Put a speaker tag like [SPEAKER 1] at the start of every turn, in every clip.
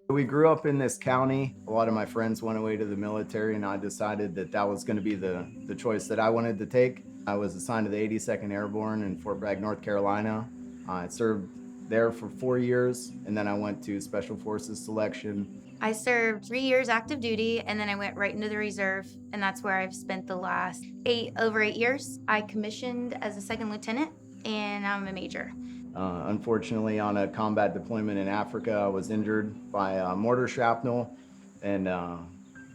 [SPEAKER 1] We grew up in this county. A lot of my friends went away to the military, and I decided that that was going to be the choice that I wanted to take. I was assigned to the 82nd Airborne in Fort Bragg, North Carolina. I served there for 4 years, and then I went to Special Forces selection.
[SPEAKER 2] I served 3 years active duty and then I went right into the reserve. And that's where I've spent the last over 8 years. I commissioned as a second lieutenant and I'm a major.
[SPEAKER 1] Unfortunately, on a combat deployment in Africa, I was injured by mortar shrapnel, and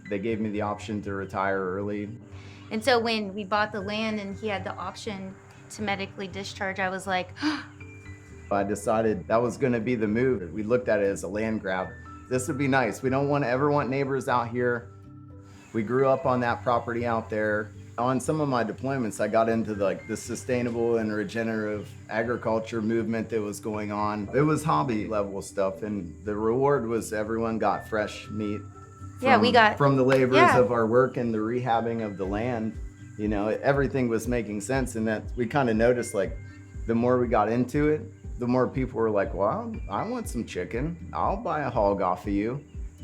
[SPEAKER 1] they gave me the option to retire early.
[SPEAKER 2] And so when we bought the land and he had the option to medically discharge, I was like,
[SPEAKER 1] I decided that was going to be the move. We looked at it as a land grab. This would be nice. We don't ever want neighbors out here. We grew up on that property out there. On some of my deployments, I got into the sustainable and regenerative agriculture movement that was going on. It was hobby level stuff, and the reward was everyone got fresh meat
[SPEAKER 2] yeah, we got,
[SPEAKER 1] from the labors
[SPEAKER 2] yeah.
[SPEAKER 1] of our work and the rehabbing of the land. You know, everything was making sense, and that we kind of noticed, like, the more we got into it, the more people were like, well, I want some chicken. I'll buy a hog off of you.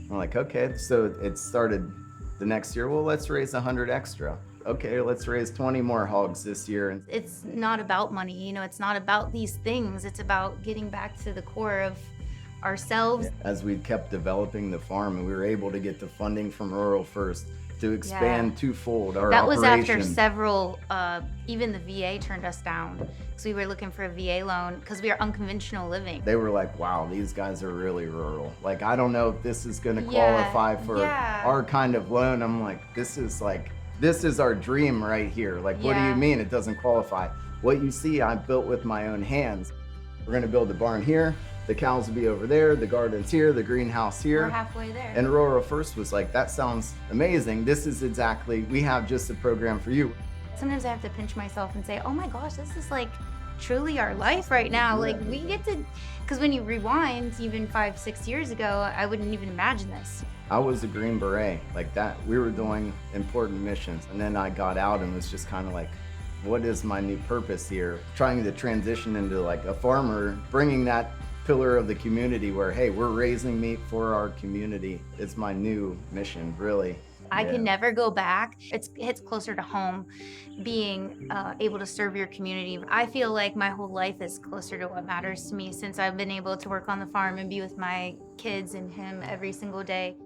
[SPEAKER 1] I'm like, okay. So it started the next year. Well, let's raise 100 extra. Okay, let's raise 20 more hogs this year.
[SPEAKER 2] It's not about money, it's not about these things. It's about getting back to the core of ourselves.
[SPEAKER 1] As we kept developing the farm, and we were able to get the funding from Rural First to expand twofold our
[SPEAKER 2] That was
[SPEAKER 1] operation.
[SPEAKER 2] after several, even the VA turned us down because we were looking for a VA loan because we are unconventional living.
[SPEAKER 1] They were like, wow, these guys are really rural. Like, I don't know if this is gonna qualify for our kind of loan. I'm like, this is our dream right here. Like, what do you mean it doesn't qualify? What you see, I built with my own hands. We're gonna build the barn here. The cows will be over there, the garden's here, the greenhouse here.
[SPEAKER 2] We're halfway there.
[SPEAKER 1] And Rural First was like, that sounds amazing. This is exactly, we have just a program for you.
[SPEAKER 2] Sometimes I have to pinch myself and say, oh my gosh, this is like truly our life right now.
[SPEAKER 1] Yeah.
[SPEAKER 2] Like we get to, because when you rewind even 5-6 years ago, I wouldn't even imagine this.
[SPEAKER 1] I was a Green Beret, like that. We were doing important missions. And then I got out and was just kind of like, what is my new purpose here? Trying to transition into like a farmer, bringing that pillar of the community where, hey, we're raising meat for our community. It's my new mission, really.
[SPEAKER 2] I can never go back. It hits closer to home, being able to serve your community. I feel like my whole life is closer to what matters to me since I've been able to work on the farm and be with my kids and him every single day.